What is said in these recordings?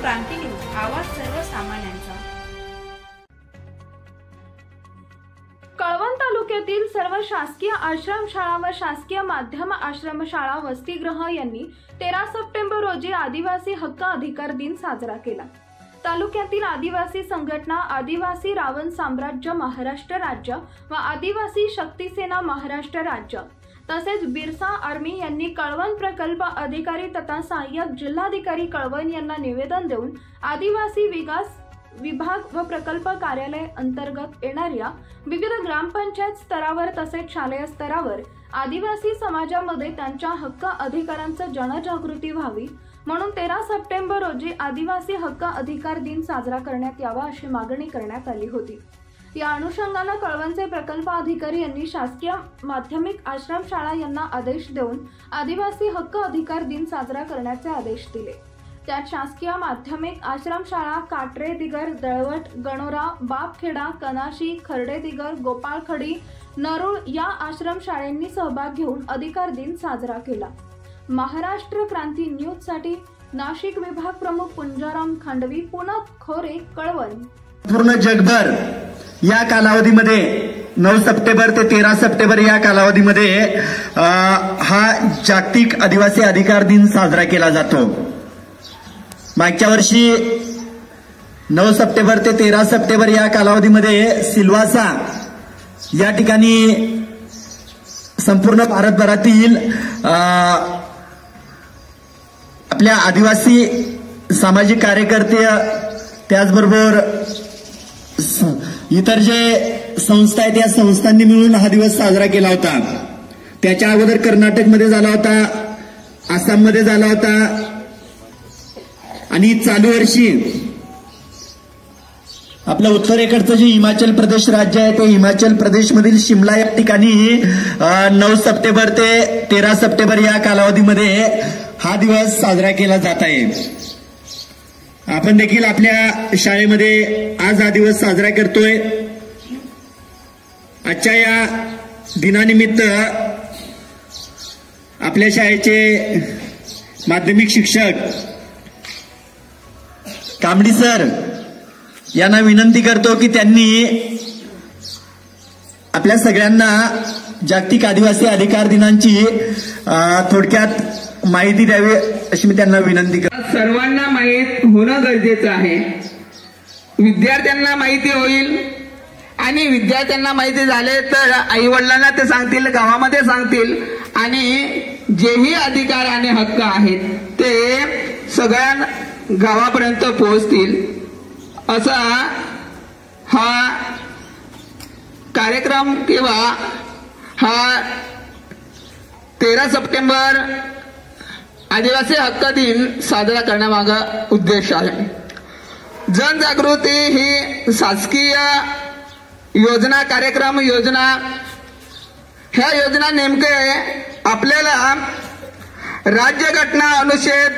क्रांती news, आवाज सर्वसामान्यांचा। कळवण तालुक्यातील सर्व शासकीय आश्रमशाळा व शासकीय माध्यम आश्रमशाळा वसतिगृह यांनी 13 सप्टेंबर रोजी आदिवासी हक्क अधिकार दिन साजरा केला। तालुक्यातील आदिवासी संघटना आदिवासी रावण साम्राज्य महाराष्ट्र राज्य व आदिवासी शक्ती सेना महाराष्ट्र राज्य तसेच बिरसा आर्मी यांनी कळवण प्रकल्प अधिकारी तथा सहाय्यक जिल्हाधिकारी कळवण यांना निवेदन देऊन आदिवासी विकास विभाग व प्रकल्प कार्यालय अंतर्गत येणाऱ्या विविध ग्रामपंचायत स्तरावर तसेच शालेय स्तरावर आदिवासी समाजामध्ये त्यांच्या हक्क अधिकारांची जनजागृती व्हावी म्हणून 13 सप्टेंबर रोजी आदिवासी हक्क अधिकार दिन साजरा करण्यात यावा अशी मागणी करण्यात आली होती। या अनुषंगाने कळवणचे प्रकल्प अधिकारी यांनी शासकीय माध्यमिक आश्रमशाळा यांना आदेश देऊन आदिवासी हक्क अधिकार दिन साजरा करण्याचे आदेश दिले। त्यात शासकीय माध्यमिक आश्रमशाळा काटरे दिगर दळवट गणोरा बापखेडा कनाशी खर्डे दिगर गोपाळखडी नरुळ या आश्रमशाळांनी सहभाग घेऊन अधिकार दिन साजरा केला। महाराष्ट्र क्रांती न्यूज साठी नाशिक विभाग प्रमुख पुंजाराम खांडवी पुनत खोरे कळवण। पूर्ण जगभर या कालावधीमध्ये 9 सप्टेंबर ते 13 सप्टेंबर या कालावधीमध्ये हा जागतिक आदिवासी अधिकार दिन साजरा केला जातो। मागच्या वर्षी 9 सप्टेंबर ते 13 सप्टेंबर या कालावधीमध्ये सिल्वासा या ठिकाणी संपूर्ण भारतभरातील आपल्या आदिवासी सामाजिक कार्यकर्ते त्याचबरोबर इतर जे संस्था आहेत त्या संस्थांनी मिळून हा दिवस साजरा केला होता। त्याच्या अगोदर कर्नाटकमध्ये झाला होता, आसाममध्ये झाला होता आणि चालू वर्षी आपलं उत्तरेकडचं जे हिमाचल प्रदेश राज्य आहे ते हिमाचल प्रदेशमधील शिमला या ठिकाणी 9 सप्टेंबर ते 13 सप्टेंबर या कालावधीमध्ये हा दिवस साजरा केला जात आहे। आपण देखील आपल्या शाळेमध्ये आज हा दिवस साजरा करतोय। आजच्या या दिनानिमित्त आपल्या शाळेचे माध्यमिक शिक्षक कांबडी सर यांना विनंती करतो की त्यांनी आपल्या सगळ्यांना जागतिक आदिवासी अधिकार दिनाची थोडक्यात माहिती द्यावी अशी मी त्यांना विनंती करतो। सर्वांना माहित होणं गरजेचं आहे। विद्यार्थ्यांना माहिती होईल आणि विद्यार्थ्यांना माहिती झाले तर आई वडिलांना ते सांगतील, गावामध्ये सांगतील आणि जेही अधिकार आणि हक्क आहेत ते सगळ्या गावापर्यंत पोहोचतील असा हा कार्यक्रम किंवा हा 13 सप्टेंबर आदिवासी हक्क दिन साजरा करण्यामागे उद्देश आहे। जनजागृती ही शासकीय योजना कार्यक्रम योजना ह्या योजना नेमके आपल्याला राज्यघटना अनुच्छेद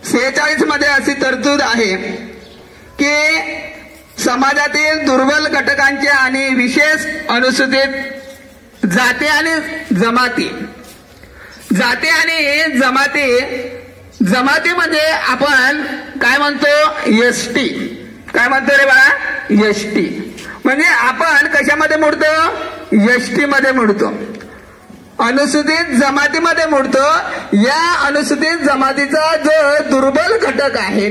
46 मध्ये अशी तरतूद आहे की समाजातील दुर्बल घटकांचे आणि विशेष अनुसूचित जाती आणि जमाती जमातीमध्ये आपण काय म्हणतो एसटी काय म्हणतो रे बाळा एसटी म्हणजे आपण कशामध्ये मोडतो एसटी मध्ये मोडतो अनुसूचित जमातीमध्ये मोडतो। या अनुसूचित जमातीचा जो दुर्बल घटक आहे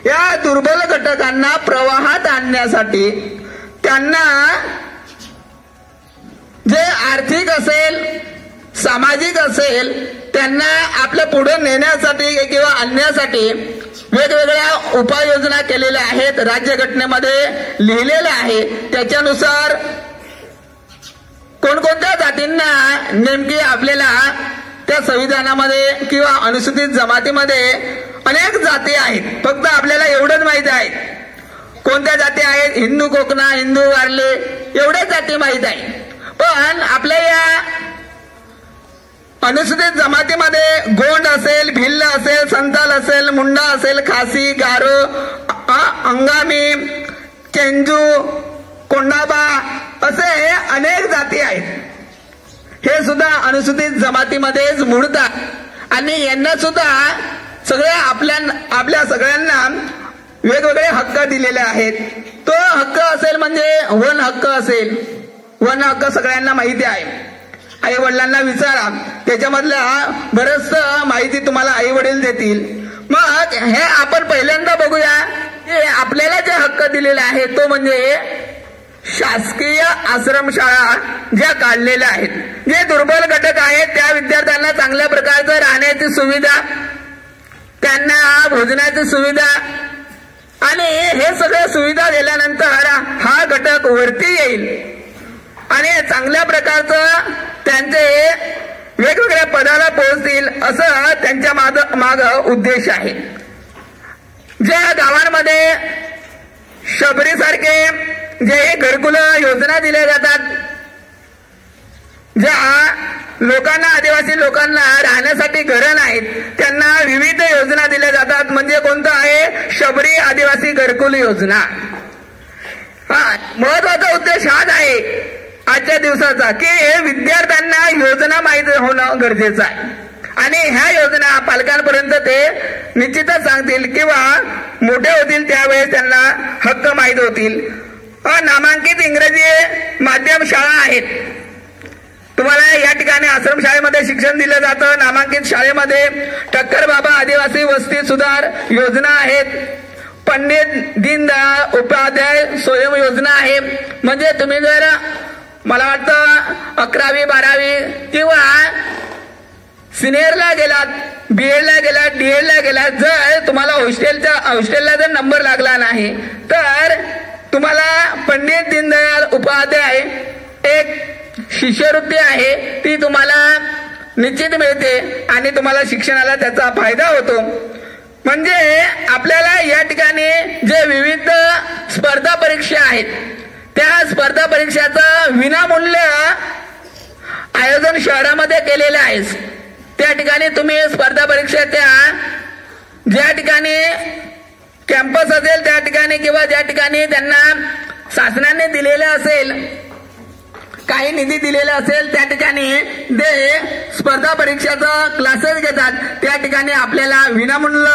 या दुर्बल घटकांना प्रवाहात आणण्यासाठी त्यांना जे आर्थिक असेल सामाजिक असेल त्यांना आपल्या पुढे नेण्यासाठी किंवा आणण्यासाठी वेगवेगळ्या उपाययोजना केलेल्या आहेत। राज्यघटनेमध्ये लिहिलेलं आहे त्याच्यानुसार कोणकोणत्या जातींना नेमकी आपल्याला त्या संविधानामध्ये किंवा अनुसूचित जमातीमध्ये अनेक जाती आहेत। फक्त आपल्याला एवढंच माहित आहे कोणत्या जाती आहेत, हिंदू कोकणा हिंदू वारले एवढ्याच जाती माहित आहे। पण आपल्या या अनुसूचित जमातीमध्ये गोंड असेल, भिल्ल असेल, संताल असेल, मुंडा असेल, खासी, गारो, अंगामी, केंजू, कोंडाबा असे अनेक जाती आहेत। हे सुद्धा अनुसूचित जमातीमध्येच मोडतात आणि यांना सुद्धा सगळ्या आपल्या सगळ्यांना वेगवेगळे हक्क दिलेले आहेत. तो हक्क असेल म्हणजे वन हक्क असेल. वन हक्क सगळ्यांना माहिती आहे. आई वडिलांना विचारा, त्याच्यामधल्या बरंच माहिती तुम्हाला आई वडील देतील. मग हे आपण पहिल्यांदा बघूया की आपल्याला जे हक्क दिलेले आहे तो म्हणजे शासकीय आश्रमशाळा ज्या काढलेल्या आहेत. जे दुर्बल घटक आहेत त्या विद्यार्थ्यांना चांगल्या प्रकारचं राहण्याची सुविधा, त्यांना भोजनाची सुविधा आणि हे सगळ्या सुविधा दिल्यानंतर हा घटक वरती येईल आणि चांगल्या प्रकारचं त्यांचे वेगवेगळ्या पदाला पोहोचतील असं त्यांच्या माग उद्देश आहे. ज्या गावांमध्ये शबरीसारखे जे घरकुल योजना दिल्या जातात, ज्या लोकांना आदिवासी लोकांना राहण्यासाठी घरं नाहीत त्यांना विविध योजना दिल्या जातात. म्हणजे कोणतं आहे? शबरी आदिवासी घरकुल योजना. महत्वाचा उद्देश हाच आहे आजच्या दिवसाचा की विद्यार्थ्यांना योजना माहिती होणं गरजेचं आहे आणि ह्या योजना पालकांपर्यंत ते निश्चितच सांगतील किंवा मोठे होतील त्यावेळेस त्यांना हक्क माहीत होतील. नामांकित इंग्रजी माध्यम शाळा आहेत. तुम्हाला या ठिकाणी आश्रमशाळेमध्ये शिक्षण दिलं जातं. नामांकित शाळेमध्ये ठक्कर बाबा आदिवासी वस्ती सुधार योजना आहेत. पंडित दीनदयाळ उपाध्याय स्वयं योजना आहे. म्हणजे तुम्ही जर मला वाटतं 11वी 12वी किंवा सिनियरला गेलात, BEdला गेलात, DEdला गेलात, जर तुम्हाला हॉस्टेलला जर नंबर लागला नाही तर तुम्हाला पंडित दीनदयाळ उपाध्याय एक शिष्यवृत्ती आहे ती तुम्हाला निश्चित मिळते आणि तुम्हाला शिक्षणाला त्याचा फायदा होतो. म्हणजे आपल्याला या ठिकाणी जे विविध स्पर्धा परीक्षा आहेत त्या स्पर्धा परीक्षाचं विनामूल्य आयोजन शहरामध्ये केलेलं आहे. त्या ठिकाणी तुम्ही स्पर्धा परीक्षेच्या ज्या ठिकाणी कॅम्पस असेल त्या ठिकाणी किंवा ज्या ठिकाणी त्यांना शासनाने दिलेलं असेल, काही निधी दिलेला असेल त्या ठिकाणी ते स्पर्धा परीक्षेचा क्लासेस घेतात. त्या ठिकाणी आपल्याला विनामूल्य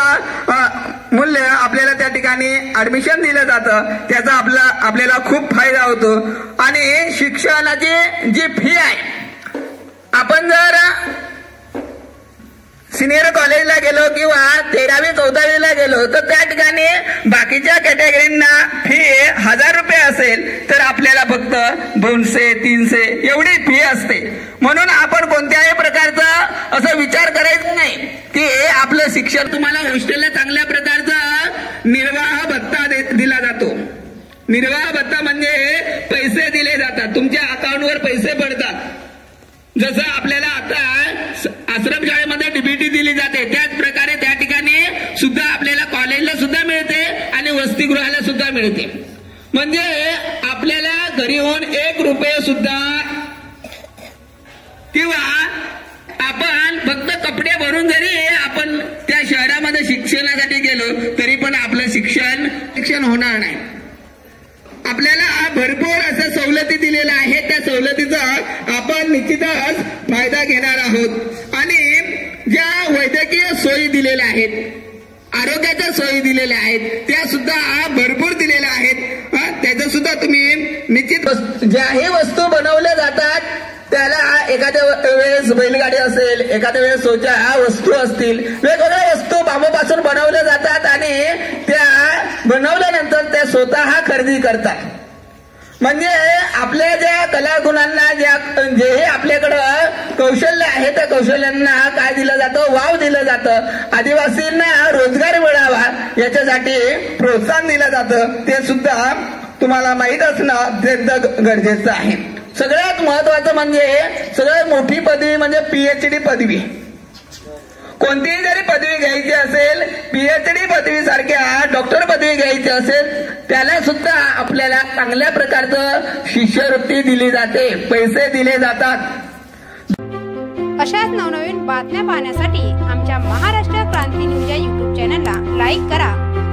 आपल्याला त्या ठिकाणी ऍडमिशन दिलं जातं. त्याचा आपल्याला खूप फायदा होतो. आणि शिक्षणाची जी फी आहे, आपण जर सिनियर कॉलेजला गेलो किंवा 13वी 14वीला गेलो तर त्या ठिकाणी बाकीच्या कॅटेगरींना फी 1000 रुपये असेल तर आपल्याला फक्त 200 300 एवढी फी असते. म्हणून आपण कोणत्याही प्रकारचा असा विचार करायचा नाही की आपलं शिक्षण. तुम्हाला हॉस्टेलला चांगल्या प्रकारचा निर्वाह भत्ता दिला जातो. निर्वाह भत्ता म्हणजे पैसे दिले जातात, तुमच्या अकाउंटवर पैसे पडतात. जसं आपल्याला आता आश्रमशाळेमध्ये DBT दिली जाते त्याच प्रकारे त्या ठिकाणी सुद्धा आपल्याला कॉलेजला सुद्धा मिळते आणि वसतिगृहाला सुद्धा मिळते. म्हणजे आपल्याला घरी होऊन 1 रुपये सुद्धा किंवा आपण फक्त कपडे भरून जरी आपण त्या शहरामध्ये शिक्षणासाठी गेलो तरी पण आपलं शिक्षण होणार नाही. आपल्याला भरपूर असं सवलती दिलेल्या आहेत. त्या सवलतीचा आपण निश्चितच फायदा घेणार आहोत. आणि ज्या वैद्यकीय सोयी दिलेल्या आहेत, आरोग्याच्या सोयी दिलेल्या आहेत त्या सुद्धा भरपूर दिलेल्या आहेत. त्याचं सुद्धा तुम्ही निश्चित ज्याही वस्तू बनवल्या जातात त्याला एखाद्या वेळेस बैलगाडी असेल, एखाद्या वेळेस सोच्या वस्तू असतील, वेगवेगळ्या वस्तू बांबूपासून बनवल्या जातात आणि त्या बनवल्यानंतर त्या स्वतः खरेदी करतात. म्हणजे आपल्या ज्या कलागुणांना जेही आपल्याकडं कौशल्य आहे त्या कौशल्यांना काय दिलं जातं? वाव दिलं जातं. आदिवासींना रोजगार मिळावा याच्यासाठी प्रोत्साहन दिलं जातं. ते सुद्धा तुम्हाला माहीत असणं अत्यंत गरजेचं आहे. सगळ्यात महत्वाचं म्हणजे सगळ्यात मोठी पदवी म्हणजे PhD पदवी. कोणतीही जरी पदवी घ्यायची असेल, PhD पदवी सारख्या डॉक्टर पदवी घ्यायची असेल त्याला सुद्धा आपल्याला चांगल्या प्रकारचं शिष्यवृत्ती दिली जाते, पैसे दिले जातात. अशाच नवनवीन बातम्या पाहण्यासाठी आमच्या महाराष्ट्र क्रांती न्यूज या YouTube चॅनलला लाईक करा,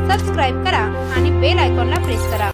सबस्क्राईब करा आणि बेल आयकॉनला प्रेस करा.